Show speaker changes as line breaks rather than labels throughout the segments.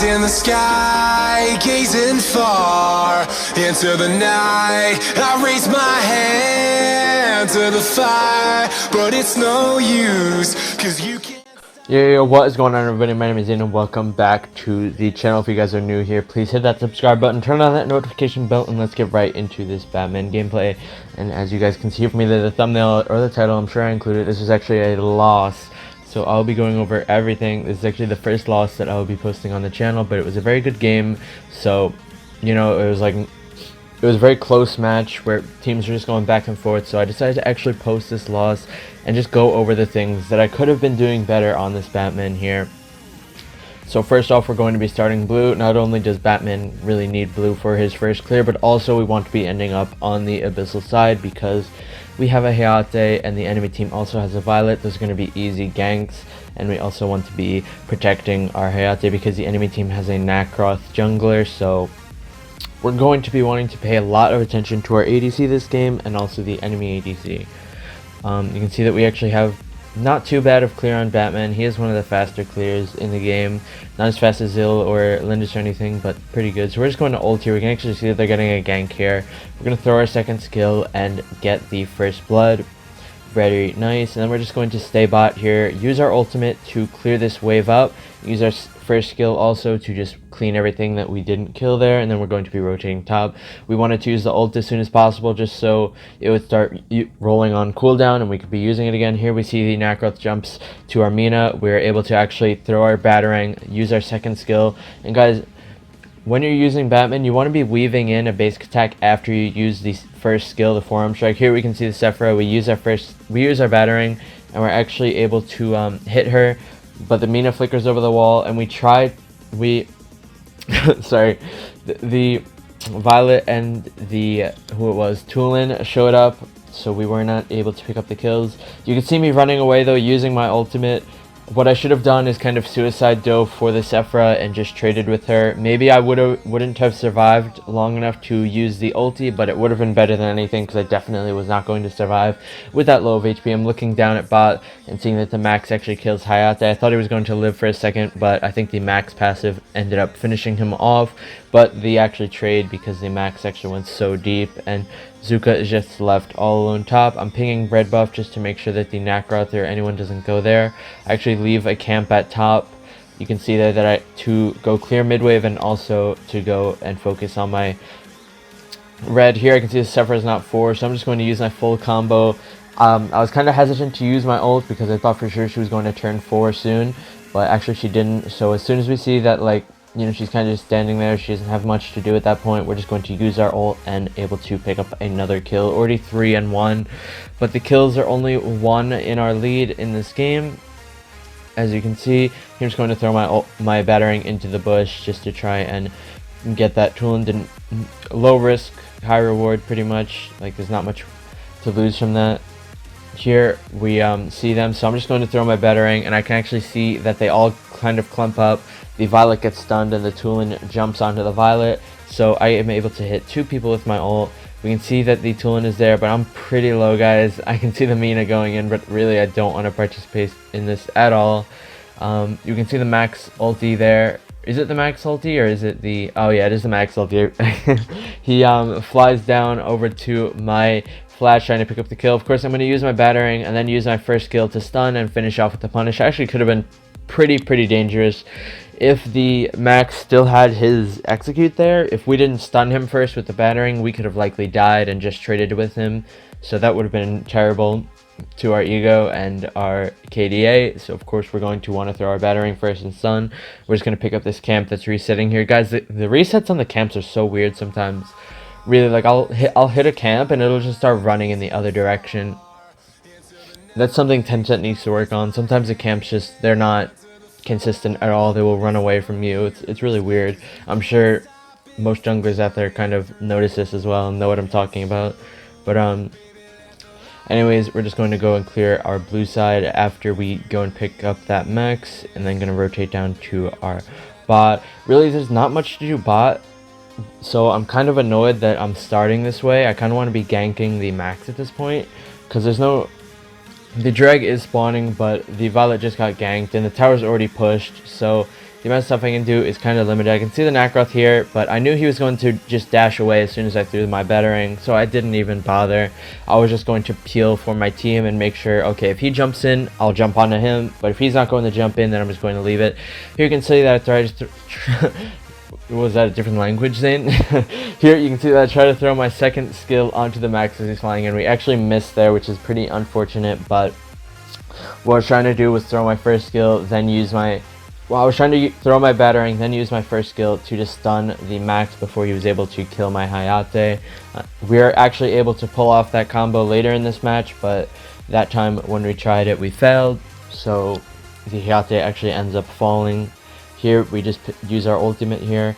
eyes in the sky, gazing far into the night. I raise my hand to the fire, but it's no use, cause you can't.
Yo, what is going on, everybody? My name is Ian and welcome back to the channel. If you guys are new here, please hit that subscribe button, turn on that notification bell, and let's get right into this Batman gameplay. And as you guys can see from either the thumbnail or the title, I'm sure I included, this is actually a loss. So I'll be going over everything. This is actually the first loss that I will be posting on the channel, but it was a very good game. So, you know, it was a very close match where teams were just going back and forth, so I decided to actually post this loss and just go over the things that I could have been doing better on this Batman here. So first off, we're going to be starting blue. Not only does Batman really need blue for his first clear, but also we want to be ending up on the abyssal side because we have a Hayate and the enemy team also has a Violet. Those are going to be easy ganks, and we also want to be protecting our Hayate because the enemy team has a Nakroth jungler, so we're going to be wanting to pay a lot of attention to our ADC this game and also the enemy ADC. You can see that we actually have not too bad of clear on Batman. He is one of the faster clears in the game. Not as fast as Zill or Lindis or anything, but pretty good. So we're just going to ult here. We can actually see that they're getting a gank here. We're going to throw our second skill and get the first blood. Very nice. And then we're just going to stay bot here. Use our ultimate to clear this wave up. Use our first skill also to just clean everything that we didn't kill there, and then we're going to be rotating top. We wanted to use the ult as soon as possible just so it would start rolling on cooldown and we could be using it again. Here we see the Nakroth jumps to our Mina. We're able to actually throw our batarang, use our second skill. And guys, when you're using Batman, you want to be weaving in a basic attack after you use the first skill, the forearm strike. Here we can see the Sephora. We use our batarang and we're actually able to hit her, but the Mina flickers over the wall, and sorry, the Violet and the Tulin showed up, so we were not able to pick up the kills. You can see me running away though using my ultimate. What I should have done is kind of suicide dove for the Sephora and just traded with her. Maybe I wouldn't have survived long enough to use the ulti, but it would have been better than anything because I definitely was not going to survive with that low of HP. I'm looking down at bot and seeing that the max actually kills Hayate. I thought he was going to live for a second, but I think the max passive ended up finishing him off. But the actually trade because the max actually went so deep, and Zuka is just left all alone top. I'm pinging red buff just to make sure that the Nakroth or anyone doesn't go there. I actually leave a camp at top. You can see there that to go clear mid wave and also to go and focus on my red. Here I can see the Sephora is not 4, so I'm just going to use my full combo. I was kind of hesitant to use my ult because I thought for sure she was going to turn 4 soon, but actually she didn't. So as soon as we see that, like, you know, she's kind of just standing there, she doesn't have much to do at that point, we're just going to use our ult and able to pick up another kill. Already 3 and 1, but the kills are only 1 in our lead in this game. As you can see, I'm just going to throw my batarang into the bush just to try and get that Tulin. Low risk, high reward pretty much. Like, there's not much to lose from that. Here we see them, so I'm just going to throw my batarang, and I can actually see that they all kind of clump up. The Violet gets stunned and the Tulin jumps onto the Violet, so I am able to hit 2 people with my ult. We can see that the Tulin is there, but I'm pretty low, guys. I can see the Mina going in, but really I don't want to participate in this at all. You can see the max ulti there. Is it the max ulti or is it the... Oh yeah, it is the max ulti. He flies down over to my flash trying to pick up the kill. Of course, I'm going to use my batarang and then use my first skill to stun and finish off with the punish. Actually could have been pretty dangerous if the max still had his execute there. If we didn't stun him first with the batarang, we could have likely died and just traded with him, so that would have been terrible to our ego and our KDA. So of course we're going to want to throw our batarang first and stun. We're just going to pick up this camp that's resetting here, guys. The resets on the camps are so weird sometimes. Really, like, I'll hit a camp and it'll just start running in the other direction. That's something Tencent needs to work on. Sometimes the camps they're not consistent at all. They will run away from you. It's really weird. I'm sure most junglers out there kind of notice this as well and know what I'm talking about. But anyways, we're just going to go and clear our blue side after we go and pick up that max, and then going to rotate down to our bot. Really, there's not much to do bot, so I'm kind of annoyed that I'm starting this way. I kind of want to be ganking the max at this point because there's no... The drag is spawning, but the Violet just got ganked and the tower's already pushed, so the amount of stuff I can do is kind of limited. I can see the Nacroth here, but I knew he was going to just dash away as soon as I threw my battering, so I didn't even bother. I was just going to peel for my team and make sure, okay, if he jumps in, I'll jump onto him, but if he's not going to jump in, then I'm just going to leave it. Here you can see that I tried to was that a different language, Zane? Here you can see that I try to throw my second skill onto the Max as he's flying in. We actually missed there, which is pretty unfortunate, but what I was trying to do was throw my first skill, then use my... Well, I was trying to throw my battering, then use my first skill to just stun the Max before he was able to kill my Hayate. We were actually able to pull off that combo later in this match, but that time when we tried it, we failed, so the Hayate actually ends up falling. Here, we just use our ultimate here.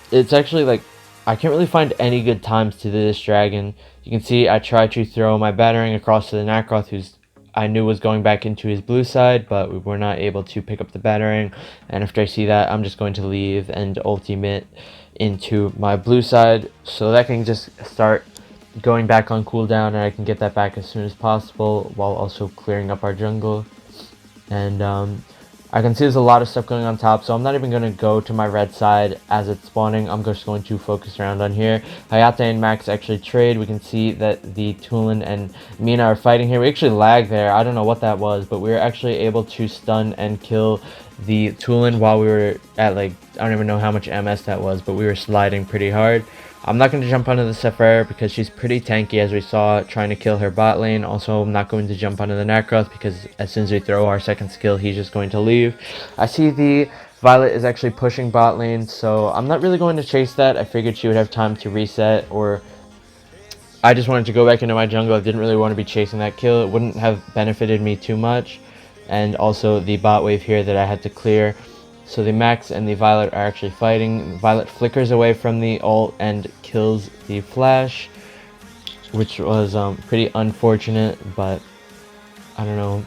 It's actually like, I can't really find any good times to do this dragon. You can see I tried to throw my battering across to the Nacroth, who's I knew was going back into his blue side, but we were not able to pick up the battering. And after I see that, I'm just going to leave and ultimate into my blue side, so that can just start going back on cooldown, and I can get that back as soon as possible while also clearing up our jungle. And I can see there's a lot of stuff going on top, so I'm not even going to go to my red side as it's spawning. I'm just going to focus around on here. Hayate and Max actually trade. We can see that the Tulin and Mina are fighting here. We actually lagged there. I don't know what that was, but we were actually able to stun and kill the Tulin while we were at, like, I don't even know how much MS that was, but we were sliding pretty hard. I'm not going to jump onto the Sephira because she's pretty tanky, as we saw trying to kill her bot lane. Also, I'm not going to jump onto the Nacroth because as soon as we throw our second skill, he's just going to leave. I see the Violet is actually pushing bot lane, so I'm not really going to chase that. I figured she would have time to reset, or I just wanted to go back into my jungle. I didn't really want to be chasing that kill. It wouldn't have benefited me too much. And also the bot wave here that I had to clear. So the Max and the Violet are actually fighting. Violet flickers away from the ult and kills the Flash, which was pretty unfortunate, but I don't know.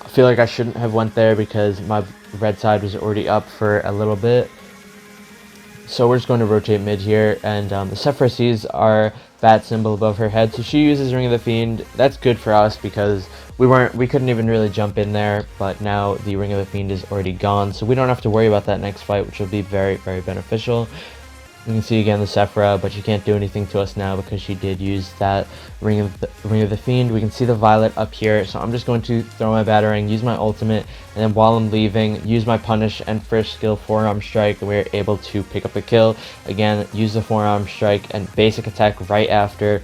I feel like I shouldn't have went there because my red side was already up for a little bit. So we're just going to rotate mid here, and the Sephira sees our bat symbol above her head, so she uses Ring of the Fiend. That's good for us because we couldn't even really jump in there, but now the Ring of the Fiend is already gone, so we don't have to worry about that next fight, which will be very, very beneficial. You can see again the Sephira, but she can't do anything to us now because she did use that Ring of the Fiend. We can see the Violet up here, so I'm just going to throw my battering, use my ultimate, and then while I'm leaving, use my punish and first skill forearm strike, and we're able to pick up a kill. Again, use the forearm strike and basic attack right after.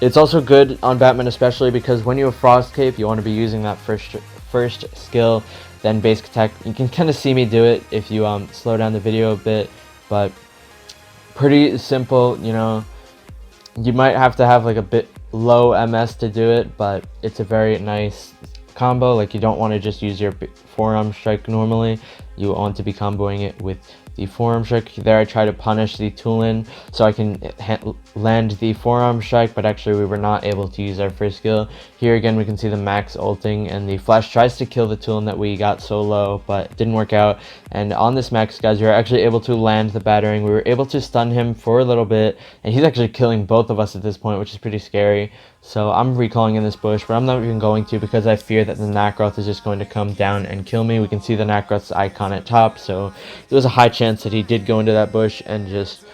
It's also good on Batman, especially because when you have Frost Cape, you want to be using that first skill, then basic attack. You can kind of see me do it if you slow down the video a bit, but pretty simple, you know. You might have to have like a bit low MS to do it, but it's a very nice combo. Like, you don't want to just use your forearm strike normally. You want to be comboing it with the forearm strike. There I try to punish the Tulin so I can land the forearm strike, but actually we were not able to use our first skill. Here again we can see the Max ulting, and the Flash tries to kill the Tulin that we got so low, but it didn't work out. And on this Max, guys, we were actually able to land the battering. We were able to stun him for a little bit, and he's actually killing both of us at this point, which is pretty scary. So I'm recalling in this bush, but I'm not even going to because I fear that the Nacroth is just going to come down and kill me. We can see the Nacroth's icon at top, so there was a high chance that he did go into that bush and just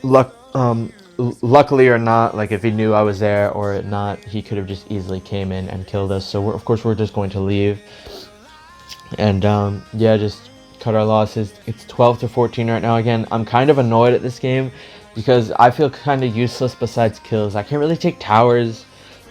luckily or not, like if he knew I was there or not, he could have just easily came in and killed us. So of course we're just going to leave, and yeah, just cut our losses. It's 12-14 right now. Again, I'm kind of annoyed at this game because I feel kind of useless besides kills. I can't really take towers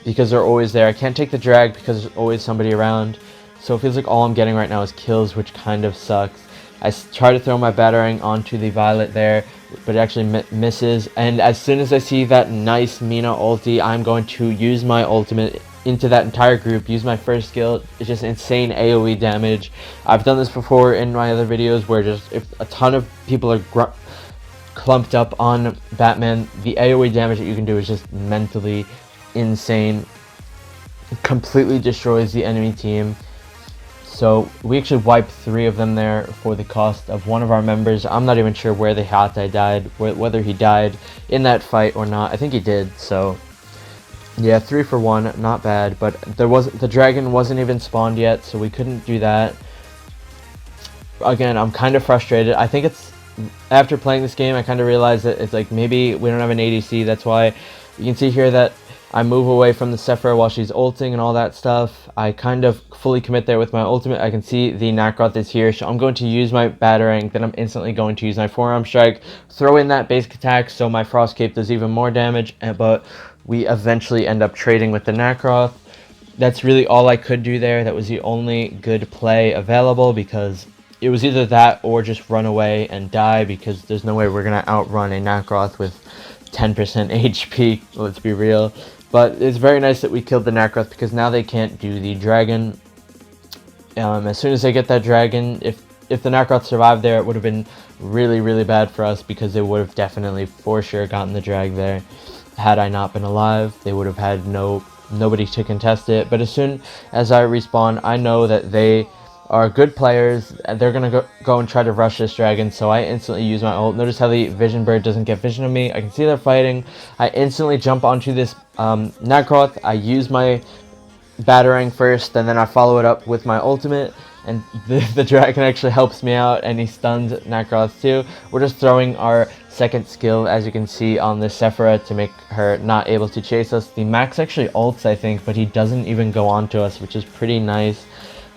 because they're always there. I can't take the drag because there's always somebody around. So it feels like all I'm getting right now is kills, which kind of sucks. I try to throw my battering onto the Violet there, but it actually misses. And as soon as I see that nice Mina ulti, I'm going to use my ultimate into that entire group, use my first skill. It's just insane AoE damage. I've done this before in my other videos where just if a ton of people are clumped up on Batman, the AoE damage that you can do is just mentally insane. It completely destroys the enemy team. So we actually wiped 3 of them there for the cost of one of our members. I'm not even sure where the Hate died, whether he died in that fight or not. I think he did. So yeah, 3 for 1, not bad. But the dragon wasn't even spawned yet, so we couldn't do that. again, I'm kind of frustrated. I think it's after playing this game, I kind of realized that it's like maybe we don't have an ADC. That's why you can see here that I move away from the Sephora while she's ulting and all that stuff. I kind of fully commit there with my ultimate. I can see the Nacroth is here, so I'm going to use my Batarang. Then I'm instantly going to use my Forearm Strike, throw in that basic attack so my Frost Cape does even more damage, but we eventually end up trading with the Nacroth. That's really all I could do there. That was the only good play available, because it was either that or just run away and die, because there's no way we're going to outrun a Nacroth with 10% HP, let's be real. But it's very nice that we killed the Nacroth, because now they can't do the dragon. As soon as they get that dragon, if the Nacroth survived there, it would have been really, really bad for us, because they would have definitely for sure gotten the drag there. Had I not been alive, they would have had nobody to contest it. But as soon as I respawn, I know that they are good players. They're gonna go and try to rush this dragon, so I instantly use my ult. Notice how the vision bird doesn't get vision of me. I can see they're fighting. I instantly jump onto this Nacroth. I use my Batarang first, and then I follow it up with my ultimate, and the dragon actually helps me out, and he stuns Nacroth too. We're just throwing our second skill, as you can see, on the Sephora to make her not able to chase us. The Max actually ults, I think, but he doesn't even go on to us, which is pretty nice.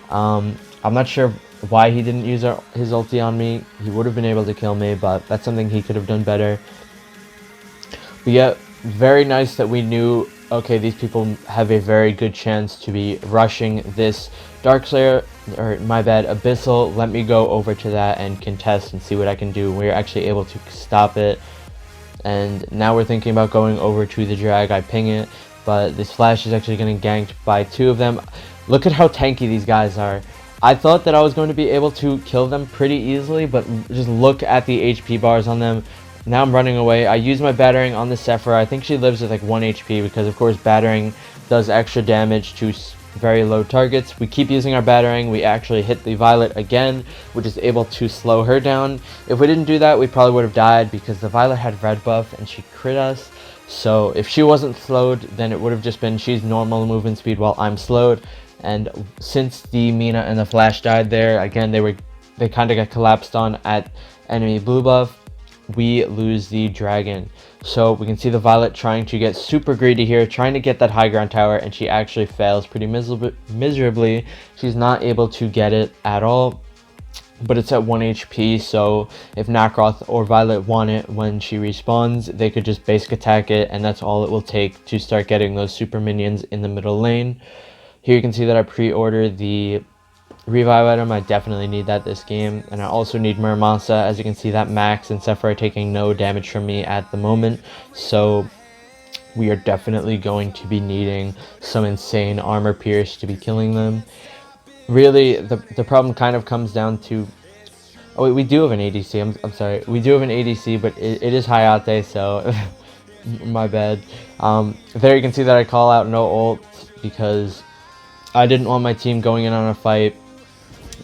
I'm not sure why he didn't use his ulti on me. He would have been able to kill me, but that's something he could have done better. But yeah, very nice that we knew, okay, these people have a very good chance to be rushing this Darkslayer, or my bad, Abyssal. Let me go over to that and contest and see what I can do. We're actually able to stop it. And now we're thinking about going over to the drag. I ping it, but this Flash is actually getting ganked by 2 of them. Look at how tanky these guys are. I thought that I was going to be able to kill them pretty easily, but just look at the HP bars on them. Now I'm running away. I use my Batarang on the Sephora. I think she lives with like 1 HP, because of course Batarang does extra damage to very low targets. We keep using our Batarang. We actually hit the Violet again, which is able to slow her down. If we didn't do that, we probably would have died, because the Violet had red buff and she crit us. So if she wasn't slowed, then it would have just been she's normal movement speed while I'm slowed. And since the Mina and the Flash died there, again, they kind of got collapsed on at enemy blue buff, we lose the dragon. So we can see the Violet trying to get super greedy here, trying to get that high ground tower, and she actually fails pretty miserably. She's not able to get it at all, but it's at 1 HP, so if Nacroth or Violet want it when she respawns, they could just basic attack it, and that's all it will take to start getting those super minions in the middle lane. Here you can see that I pre-ordered the revive item. I definitely need that this game. And I also need Muramasa. As you can see, that Max and Sephora are taking no damage from me at the moment. So we are definitely going to be needing some insane armor pierce to be killing them. Really, the problem kind of comes down to... Oh, wait, we do have an ADC. I'm sorry. We do have an ADC, but it is Hayate, so... my bad. There you can see that I call out no ult, because I didn't want my team going in on a fight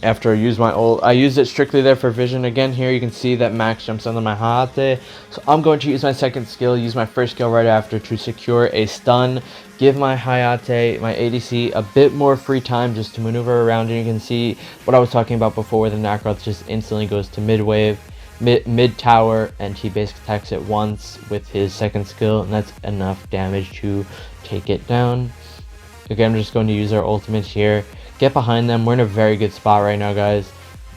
after I used my ult. I used it strictly there for vision. Again, here you can see that Max jumps under my Hayate. So I'm going to use my second skill, use my first skill right after to secure a stun, give my Hayate, my ADC, a bit more free time just to maneuver around. And you can see what I was talking about before, where the Nacroth just instantly goes to mid tower, and he basically attacks it once with his second skill, and that's enough damage to take it down. Again, I'm just going to use our ultimates here, get behind them. We're in a very good spot right now, guys,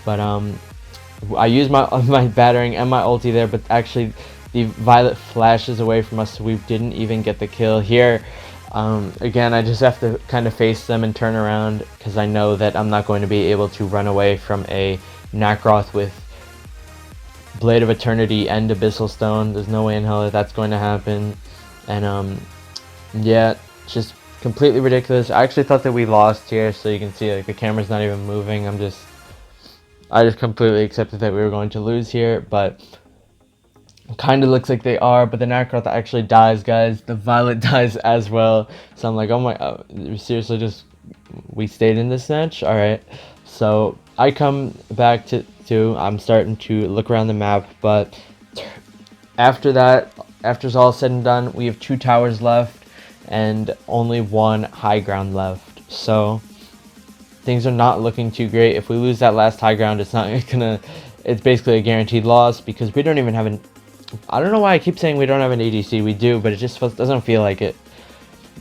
but I use my Batarang and my ulti there, but actually the Violet flashes away from us, so we didn't even get the kill here. Again, I just have to kind of face them and turn around, because I know that I'm not going to be able to run away from a Nacroth with Blade of Eternity and Abyssal Stone. There's no way in hell that that's going to happen. And yeah, just completely ridiculous. I actually thought that we lost here, so you can see like the camera's not even moving. I just completely accepted that we were going to lose here, but it kind of looks like they are. But the Nacroth actually dies, guys. The Violet dies as well. So I'm like, oh my, seriously, we stayed in this match? All right. So I come back to I'm starting to look around the map, but after that, after it's all said and done, we have 2 towers left and only 1 high ground left. So things are not looking too great. If we lose that last high ground, it's basically a guaranteed loss because we don't even have I don't know why I keep saying we don't have an ADC. We do, but it just doesn't feel like it.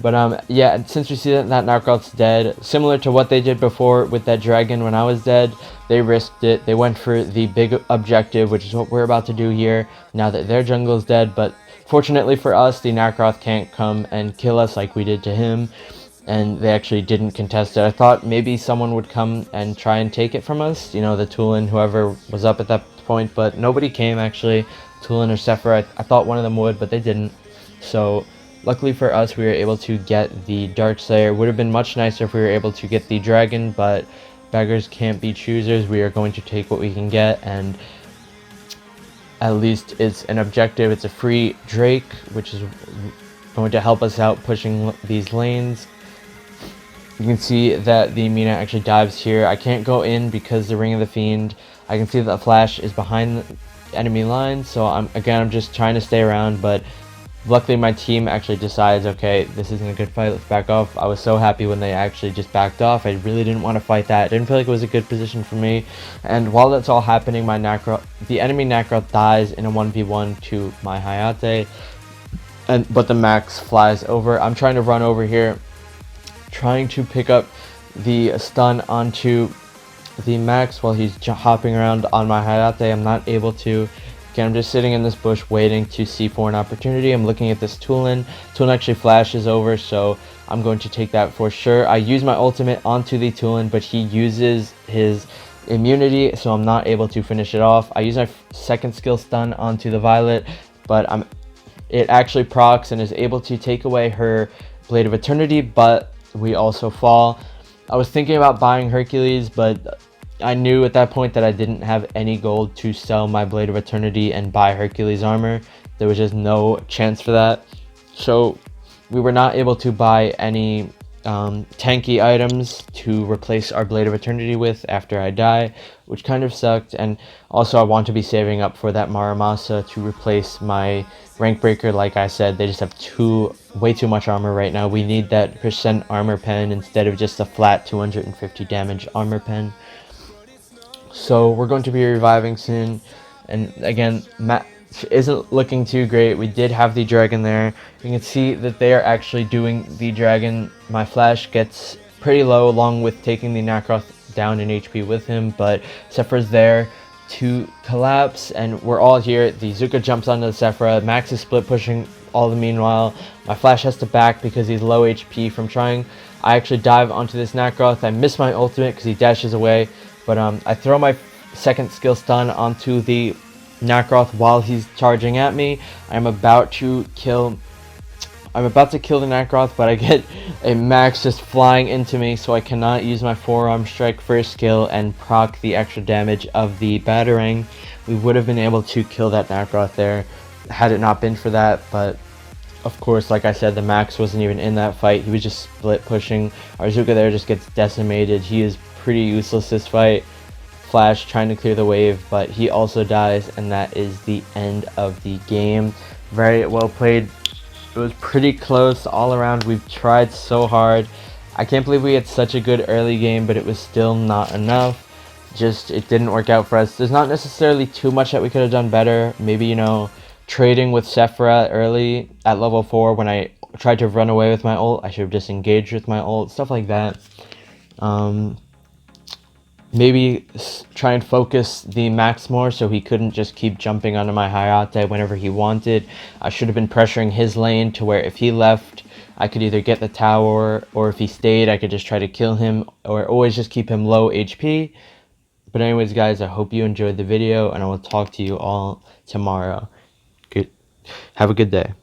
But yeah, since we see that Narcoth's dead, similar to what they did before with that dragon when I was dead, they risked it. They went for the big objective, which is what we're about to do here now that their jungle's dead. But fortunately for us, the Narcoth can't come and kill us like we did to him, and they actually didn't contest it. I thought maybe someone would come and try and take it from us, you know, the Tulin, whoever was up at that point, but nobody came actually. Tulin or Sephira, I thought one of them would, but they didn't. So luckily for us, we were able to get the Darkslayer. Would have been much nicer if we were able to get the Dragon, but beggars can't be choosers. We are going to take what we can get, and at least it's an objective. It's a free Drake, which is going to help us out pushing these lanes. You can see that the Mina actually dives here. I can't go in because the Ring of the Fiend. I can see that the Flash is behind the enemy line, so I'm just trying to stay around, but luckily my team actually decides, okay, this isn't a good fight, let's back off. I was so happy when they actually just backed off. I really didn't want to fight that. I didn't feel like it was a good position for me. And while that's all happening, the enemy Nacroth dies in a 1v1 to my Hayate, but the Max flies over. I'm trying to run over here, trying to pick up the stun onto the Max while he's hopping around on my Hayate. I'm not able to. Okay, I'm just sitting in this bush waiting to see for an opportunity. I'm looking at this Tulin. Tulin actually flashes over, so I'm going to take that for sure. I use my ultimate onto the Tulin, but he uses his immunity, so I'm not able to finish it off. I use my second skill stun onto the Violet, but it actually procs and is able to take away her Blade of Eternity, but we also fall. I was thinking about buying Hercules, but I knew at that point that I didn't have any gold to sell my Blade of Eternity and buy Hercules armor. There was just no chance for that. So we were not able to buy any tanky items to replace our Blade of Eternity with after I die, which kind of sucked. And also I want to be saving up for that Muramasa to replace my rank breaker. Like I said, they just have way too much armor right now. We need that percent armor pen instead of just a flat 250 damage armor pen. So we're going to be reviving soon, and again, match isn't looking too great. We did have the dragon there. You can see that they are actually doing the dragon. My flash gets pretty low along with taking the Nacroth down in HP with him, but Sephira's there to collapse, and we're all here. The Zuka jumps onto the Sephira. Max is split pushing all the meanwhile. My flash has to back because he's low HP from trying. I actually dive onto this Nacroth. I miss my ultimate because he dashes away. But I throw my second skill stun onto the Nacroth while he's charging at me. I'm about to kill the Nacroth, but I get a Max just flying into me, so I cannot use my forearm strike first skill and proc the extra damage of the Batarang. We would have been able to kill that Nacroth there had it not been for that, but of course, like I said, the Max wasn't even in that fight. He was just split pushing. Our Zuka there just gets decimated. He is pretty useless this fight. Flash trying to clear the wave, but he also dies, and that is the end of the game. Very well played. It was pretty close all around. We've tried so hard. I can't believe we had such a good early game, but it was still not enough. Just, it didn't work out for us. There's not necessarily too much that we could have done better. Maybe, you know, trading with Sephira early at level 4 when I tried to run away with my ult. I should have disengaged with my ult, stuff like that. Maybe try and focus the Max more so he couldn't just keep jumping onto my Hayate whenever he wanted. I should have been pressuring his lane to where if he left, I could either get the tower, or if he stayed, I could just try to kill him, or always just keep him low HP. But anyways, guys, I hope you enjoyed the video, and I will talk to you all tomorrow. Have a good day.